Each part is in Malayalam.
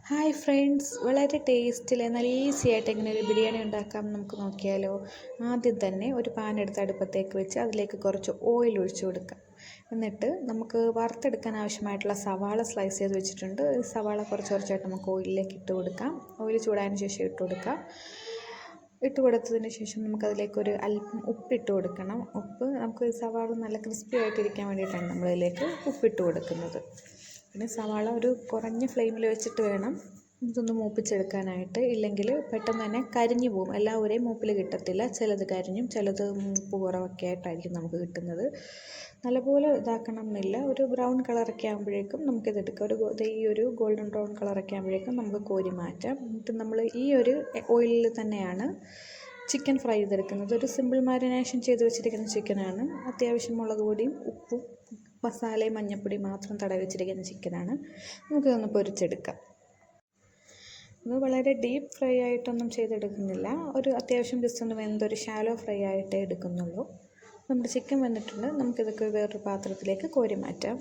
ഹായ് ഫ്രണ്ട്സ്, വളരെ ടേസ്റ്റിൽ എന്നാൽ ഈസി ആയിട്ട് എങ്ങനെ ഒരു ബിരിയാണി ഉണ്ടാക്കാം നമുക്ക് നോക്കിയാലോ. ആദ്യം തന്നെ ഒരു പാൻ എടുത്ത് അടുപ്പത്തേക്ക് വെച്ച് അതിലേക്ക് കുറച്ച് ഓയിൽ ഒഴിച്ചു കൊടുക്കാം. എന്നിട്ട് നമുക്ക് വറുത്തെടുക്കാൻ ആവശ്യമായിട്ടുള്ള സവാള സ്ലൈസ് ചെയ്ത് വെച്ചിട്ടുണ്ട്. സവാള കുറച്ചായിട്ട് നമുക്ക് ഓയിലിലേക്ക് ഇട്ട് കൊടുക്കാം. ഓയിൽ ചൂടായതിനു ശേഷം ഇട്ട് കൊടുക്കാം. ഇട്ട് കൊടുത്തതിന് ശേഷം നമുക്കതിലേക്ക് അല്പം ഉപ്പിട്ട് കൊടുക്കണം. ഉപ്പ് നമുക്ക് സവാള നല്ല ക്രിസ്പി ആയിട്ടിരിക്കാൻ വേണ്ടിയിട്ടാണ് നമ്മളിതിലേക്ക് ഉപ്പിട്ട് കൊടുക്കുന്നത്. പിന്നെ സവാള ഒരു കുറഞ്ഞ ഫ്ലെയിമിൽ വെച്ചിട്ട് വേണം ഇതൊന്ന് മൂപ്പിച്ചെടുക്കാനായിട്ട്. ഇല്ലെങ്കിൽ പെട്ടെന്ന് തന്നെ കരിഞ്ഞു പോകും. എല്ലാം ഒരേ മൂപ്പിൽ കിട്ടത്തില്ല. ചിലത് കരിഞ്ഞും ചിലത് മൂപ്പ് കുറവൊക്കെ ആയിട്ടായിരിക്കും നമുക്ക് കിട്ടുന്നത്. നല്ലപോലെ ഇതാക്കണം എന്നില്ല. ഒരു ബ്രൗൺ കളറൊക്കെ ആകുമ്പോഴേക്കും നമുക്കിതെടുക്കാം. ഈ ഒരു ഗോൾഡൻ ബ്രൗൺ കളറൊക്കെ ആകുമ്പോഴേക്കും നമുക്ക് കോരി മാറ്റാം. എന്നിട്ട് നമ്മൾ ഈ ഒരു ഓയിലിൽ തന്നെയാണ് ചിക്കൻ ഫ്രൈ ചെയ്തെടുക്കുന്നത്. ഒരു സിമ്പിൾ മാരിനേഷൻ ചെയ്ത് വെച്ചിരിക്കുന്ന ചിക്കനാണ്. അത്യാവശ്യം മുളക് പൊടിയും ഉപ്പും മസാലയും മഞ്ഞൾപ്പൊടിയും മാത്രം തടവി വെച്ചിരിക്കുന്ന ചിക്കനാണ്. നമുക്കിതൊന്ന് പൊരിച്ചെടുക്കാം. ഇത് വളരെ ഡീപ്പ് ഫ്രൈ ആയിട്ടൊന്നും ചെയ്തെടുക്കുന്നില്ല. ഒരു അത്യാവശ്യം ജസ്റ്റ് ഒന്ന് വെന്തൊരു ഷാലോ ഫ്രൈ ആയിട്ടേ എടുക്കുന്നുള്ളൂ. നമ്മുടെ ചിക്കൻ വന്നിട്ടുണ്ട്. നമുക്കിതൊക്കെ വേറൊരു പാത്രത്തിലേക്ക് കോരി മാറ്റാം.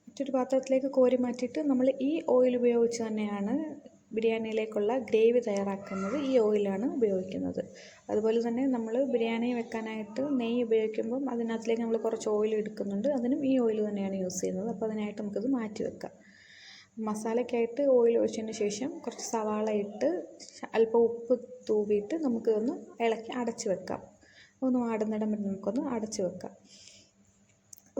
മറ്റൊരു പാത്രത്തിലേക്ക് കോരി മാറ്റിയിട്ട് നമ്മൾ ഈ ഓയിൽ ഉപയോഗിച്ച് തന്നെയാണ് ബിരിയാണിയിലേക്കുള്ള ഗ്രേവി തയ്യാറാക്കുന്നത്. ഈ ഓയിലാണ് ഉപയോഗിക്കുന്നത്. അതുപോലെ തന്നെ നമ്മൾ ബിരിയാണി വെക്കാനായിട്ട് നെയ്യ് ഉപയോഗിക്കുമ്പം അതിനകത്തിലേക്ക് നമ്മൾ കുറച്ച് ഓയിൽ എടുക്കുന്നുണ്ട്. അതിനും ഈ ഓയിൽ തന്നെയാണ് യൂസ് ചെയ്യുന്നത്. അപ്പോൾ അതിനായിട്ട് നമുക്കത് മാറ്റി വെക്കാം. മസാലയ്ക്കായിട്ട് ഓയിൽ ഒഴിച്ചതിന് ശേഷം കുറച്ച് സവാള ഇട്ട് അല്പം ഉപ്പ് തൂവിയിട്ട് നമുക്കിതൊന്ന് ഇളക്കി അടച്ച് വെക്കാം. ഒന്ന് വാടുന്നിടം വരെ നമുക്കൊന്ന് അടച്ച് വെക്കാം.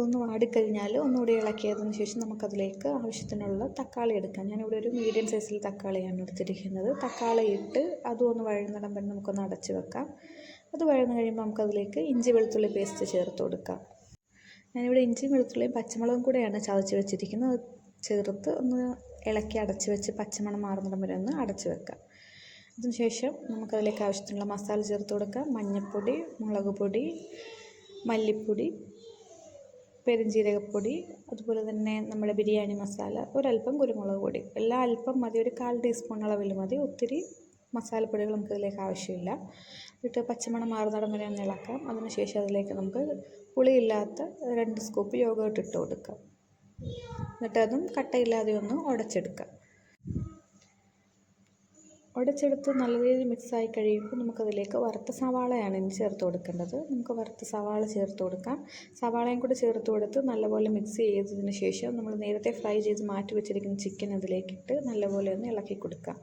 ഒന്ന് വാടിക്കഴിഞ്ഞാൽ ഒന്നുകൂടി ഇളക്കിയതിന് ശേഷം നമുക്കതിലേക്ക് ആവശ്യത്തിനുള്ള തക്കാളി എടുക്കാം. ഞാനിവിടെ ഒരു മീഡിയം സൈസിൽ തക്കാളിയാണ് എടുത്തിരിക്കുന്നത്. തക്കാളി ഇട്ട് അതും ഒന്ന് വഴന്നിടം വരെ നമുക്കൊന്ന് അടച്ച് വെക്കാം. അത് വഴന്ന് കഴിയുമ്പോൾ നമുക്കതിലേക്ക് ഇഞ്ചി വെളുത്തുള്ളി പേസ്റ്റ് ചേർത്ത് കൊടുക്കാം. ഞാനിവിടെ ഇഞ്ചിയും വെളുത്തുള്ളിയും പച്ചമുളകും കൂടെയാണ് ചതച്ച് വെച്ചിരിക്കുന്നത്. അത് ചേർത്ത് ഒന്ന് ഇളക്കി അടച്ച് വെച്ച് പച്ചമണം മാറുന്നിടം വരെ ഒന്ന് അടച്ച് വെക്കാം. അതിനുശേഷം നമുക്കതിലേക്ക് ആവശ്യത്തിനുള്ള മസാല ചേർത്ത് കൊടുക്കാം. മഞ്ഞൾപ്പൊടി, മുളക് പൊടി, മല്ലിപ്പൊടി, പെരുംജീരകപ്പൊടി, അതുപോലെ തന്നെ നമ്മുടെ ബിരിയാണി മസാല, ഒരല്പം കുരുമുളക് പൊടി, എല്ലാം അല്പം മതി. ഒരു 1/4 ടീസ്പൂൺ അളവിൽ മതി. ഒത്തിരി മസാലപ്പൊടികൾ നമുക്കതിലേക്ക് ആവശ്യമില്ല. എന്നിട്ട് പച്ചമണം മാറുന്നിടം വരെ ഒന്ന് ഇളക്കാം. അതിനുശേഷം അതിലേക്ക് നമുക്ക് പുളിയില്ലാത്ത 2 സ്കൂപ്പ് യോഗേർട്ട് ഇട്ട് കൊടുക്കാം. എന്നിട്ട് അതും കട്ടയില്ലാതെ ഒന്ന് ഉടച്ചെടുക്കാം. ഉടച്ചെടുത്ത് നല്ല രീതിയിൽ മിക്സായി കഴിയുമ്പോൾ നമുക്കതിലേക്ക് വറുത്ത സവാളയാണ് ഇനി ചേർത്ത് കൊടുക്കേണ്ടത്. നമുക്ക് വറുത്ത സവാള ചേർത്ത് കൊടുക്കാം. സവാളയും കൂടി ചേർത്ത് കൊടുത്ത് നല്ലപോലെ മിക്സ് ചെയ്തതിന് ശേഷം നമ്മൾ നേരത്തെ ഫ്രൈ ചെയ്ത് മാറ്റി വെച്ചിരിക്കുന്ന ചിക്കൻ അതിലേക്കിട്ട് നല്ലപോലെ ഒന്ന് ഇളക്കി കൊടുക്കാം.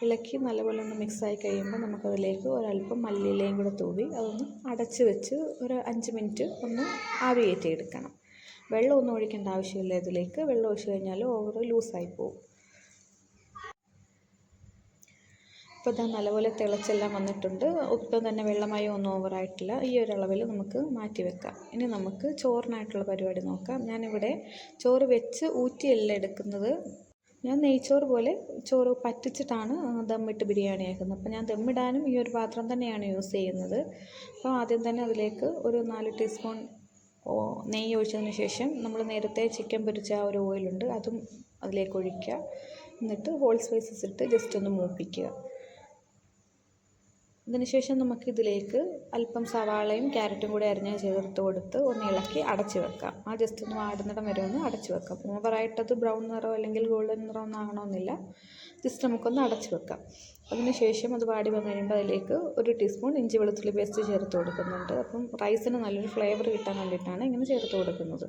ഇളക്കി നല്ലപോലെ ഒന്ന് മിക്സായി കഴിയുമ്പോൾ നമുക്കതിലേക്ക് ഒരല്പം മല്ലിയിലയും കൂടെ തൂവി അതൊന്ന് അടച്ച് വെച്ച് ഒരു 5 മിനിറ്റ് ഒന്ന് ആവി കയറ്റിയെടുക്കണം. വെള്ളമൊന്നും ഒഴിക്കേണ്ട ആവശ്യമില്ല. ഇതിലേക്ക് വെള്ളം ഒഴിച്ച് കഴിഞ്ഞാൽ ഓവർ ലൂസായി പോകും. ഇപ്പോൾ ഇതാ നല്ലപോലെ തിളച്ചെല്ലാം വന്നിട്ടുണ്ട്. ഒട്ടും തന്നെ വെള്ളമായി ഒന്നും ഓവറായിട്ടില്ല. ഈ ഒരു അളവിൽ നമുക്ക് മാറ്റി വെക്കാം. ഇനി നമുക്ക് ചോറിനായിട്ടുള്ള പരിപാടി നോക്കാം. ഞാനിവിടെ ചോറ് വെച്ച് ഊറ്റിയല്ല എടുക്കുന്നത്. ഞാൻ നെയ്ച്ചോറ് പോലെ ചോറ് പറ്റിച്ചിട്ടാണ് ദമ്മിട്ട് ബിരിയാണി ആക്കുന്നത്. അപ്പോൾ ഞാൻ ദമ്മിടാനും ഈ ഒരു പാത്രം തന്നെയാണ് യൂസ് ചെയ്യുന്നത്. അപ്പോൾ ആദ്യം തന്നെ അതിലേക്ക് ഒരു 4 ടീസ്പൂൺ നെയ്യ് ഒഴിച്ചതിന് ശേഷം നമ്മൾ നേരത്തെ ചിക്കൻ പൊരിച്ച ആ ഒരു ഓയിലുണ്ട് അതും അതിലേക്ക് ഒഴിക്കുക. എന്നിട്ട് ഹോൾ സ്പൈസസ് ഇട്ട് ജസ്റ്റ് ഒന്ന് മൂപ്പിക്കുക. അതിനുശേഷം നമുക്കിതിലേക്ക് അല്പം സവാളയും ക്യാരറ്റും കൂടി അരിഞ്ഞ് ചേർത്ത് കൊടുത്ത് ഒന്ന് ഇളക്കി അടച്ച് വെക്കാം. ആ ജസ്റ്റ് ഒന്ന് വാടുന്നിടം വരെ ഒന്ന് അടച്ച് വെക്കാം. ഓവറായിട്ടത് ബ്രൗൺ നിറമോ അല്ലെങ്കിൽ ഗോൾഡൻ നിറമോ ഒന്നും ആകണമെന്നില്ല. ജസ്റ്റ് നമുക്കൊന്ന് അടച്ച് വെക്കാം. അതിനുശേഷം അത് വാടി വന്നു കഴിയുമ്പോൾ അതിലേക്ക് 1 ടീസ്പൂൺ ഇഞ്ചി വെളുത്തുള്ളി പേസ്റ്റ് ചേർത്ത് കൊടുക്കുന്നുണ്ട്. അപ്പം റൈസിന് നല്ലൊരു ഫ്ലേവർ കിട്ടാൻ വേണ്ടിയിട്ടാണ് ഇങ്ങനെ ചേർത്ത് കൊടുക്കുന്നത്.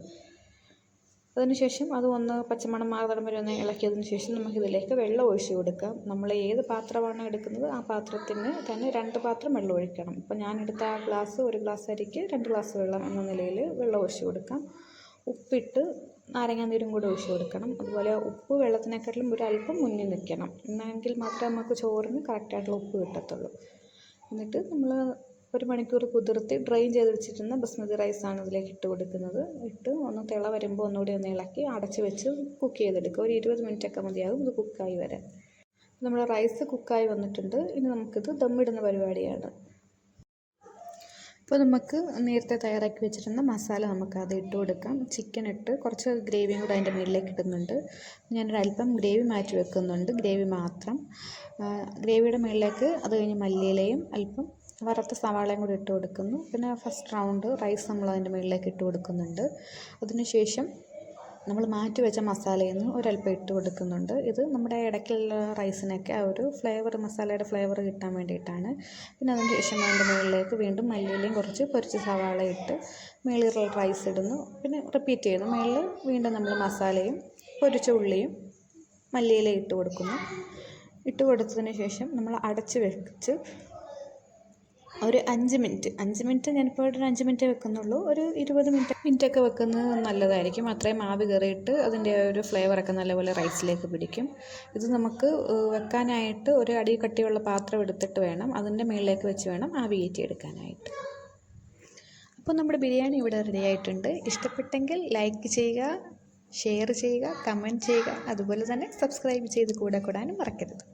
അതിനുശേഷം അത് ഒന്ന് പച്ചമണം മാറുന്നിടം വരെ ഒന്ന് ഇളക്കിയതിന് ശേഷം നമുക്കിതിലേക്ക് വെള്ളം ഒഴിച്ച് കൊടുക്കാം. നമ്മൾ ഏത് പാത്രമാണോ എടുക്കുന്നത് ആ പാത്രത്തിന് തന്നെ 2 പാത്രം വെള്ളം ഒഴിക്കണം. ഇപ്പോൾ ഞാനെടുത്ത ആ ഗ്ലാസ് 1 ഗ്ലാസ് അരിക്ക് 2 ഗ്ലാസ് വെള്ളം എന്ന നിലയിൽ വെള്ളം ഒഴിച്ച് കൊടുക്കാം. ഉപ്പിട്ട് നാരങ്ങാനീരും കൂടി ഒഴിച്ച് കൊടുക്കണം. അതുപോലെ ഉപ്പ് വെള്ളത്തിനെക്കാട്ടിലും ഒരല്പം മുന്നിൽ നിൽക്കണം. എന്നെങ്കിൽ മാത്രമേ നമുക്ക് ചോറിന് കറക്റ്റായിട്ടുള്ള ഉപ്പ് കിട്ടത്തുള്ളൂ. എന്നിട്ട് നമ്മൾ 1 മണിക്കൂർ കുതിർത്തി ഡ്രെയിൻ ചെയ്ത് വെച്ചിരുന്ന ബസ്മതി റൈസാണ് ഇതിലേക്ക് ഇട്ട് കൊടുക്കുന്നത്. ഇട്ട് ഒന്ന് തിള വരുമ്പോൾ ഒന്നുകൂടി ഒന്ന് ഇളക്കി അടച്ച് വെച്ച് കുക്ക് ചെയ്തെടുക്കുക. ഒരു 20 മിനിറ്റൊക്കെ മതിയാകും ഇത് കുക്കായി വരാൻ. നമ്മുടെ റൈസ് കുക്കായി വന്നിട്ടുണ്ട്. ഇനി നമുക്കിത് ദമ്മിടുന്ന പരിപാടിയാണ്. അപ്പോൾ നമുക്ക് നേരത്തെ തയ്യാറാക്കി വെച്ചിരുന്ന മസാല നമുക്കത് ഇട്ട് കൊടുക്കാം. ചിക്കൻ ഇട്ട് കുറച്ച് ഗ്രേവിയും കൂടെ അതിൻ്റെ മുകളിലേക്ക് ഇടുന്നുണ്ട്. ഞാനൊരല്പം ഗ്രേവി മാറ്റി വെക്കുന്നുണ്ട്. ഗ്രേവി മാത്രം. ഗ്രേവിയുടെ മുകളിലേക്ക് അത് കഴിഞ്ഞ് മല്ലിയിലയും അല്പം വറുത്ത സവാളയും കൂടി ഇട്ട് കൊടുക്കുന്നു. പിന്നെ ഫസ്റ്റ് റൗണ്ട് റൈസ് നമ്മൾ അതിൻ്റെ മുകളിലേക്ക് ഇട്ട് കൊടുക്കുന്നുണ്ട്. അതിനുശേഷം നമ്മൾ മാറ്റി വെച്ച മസാലയിൽ നിന്ന് ഒരല്പം ഇട്ട് കൊടുക്കുന്നുണ്ട്. ഇത് നമ്മുടെ ഇടയ്ക്കുള്ള റൈസിനൊക്കെ ആ ഒരു ഫ്ലേവർ, മസാലയുടെ ഫ്ലേവർ കിട്ടാൻ വേണ്ടിയിട്ടാണ്. പിന്നെ അതിന് ശേഷം അതിൻ്റെ മുകളിലേക്ക് വീണ്ടും മല്ലിയിലയും കുറച്ച് പൊരിച്ച സവാള ഇട്ട് മുകളിലുള്ള റൈസ് ഇടുന്നു. പിന്നെ റിപ്പീറ്റ് ചെയ്യുന്നു. മുകളിൽ വീണ്ടും നമ്മൾ മസാലയും പൊരിച്ച ഉള്ളിയും മല്ലിയിലയും ഇട്ട് കൊടുക്കുന്നു. ഇട്ട് കൊടുത്തതിന് ശേഷം നമ്മൾ അടച്ച് വെച്ച് ഒരു 5 മിനിറ്റ് ഞാനിപ്പോൾ ഒരു 5 മിനിറ്റ് വെക്കുന്നുള്ളൂ. ഒരു 20 മിനിറ്റൊക്കെ വെക്കുന്നത് നല്ലതായിരിക്കും. അത്രയും ആവി കയറിയിട്ട് അതിൻ്റെ ഒരു ഫ്ലേവറൊക്കെ നല്ലപോലെ റൈസിലേക്ക് പിടിക്കും. ഇത് നമുക്ക് വെക്കാനായിട്ട് ഒരു അടി കട്ടിയുള്ള പാത്രം എടുത്തിട്ട് വേണം, അതിൻ്റെ മുകളിലേക്ക് വെച്ച് വേണം ആവി കയറ്റിയെടുക്കാനായിട്ട്. അപ്പോൾ നമ്മുടെ ബിരിയാണി ഇവിടെ റെഡി ആയിട്ടുണ്ട്. ഇഷ്ടപ്പെട്ടെങ്കിൽ ലൈക്ക് ചെയ്യുക, ഷെയർ ചെയ്യുക, കമൻറ്റ് ചെയ്യുക, അതുപോലെ തന്നെ സബ്സ്ക്രൈബ് ചെയ്ത് കൂടാനും മറക്കരുത്.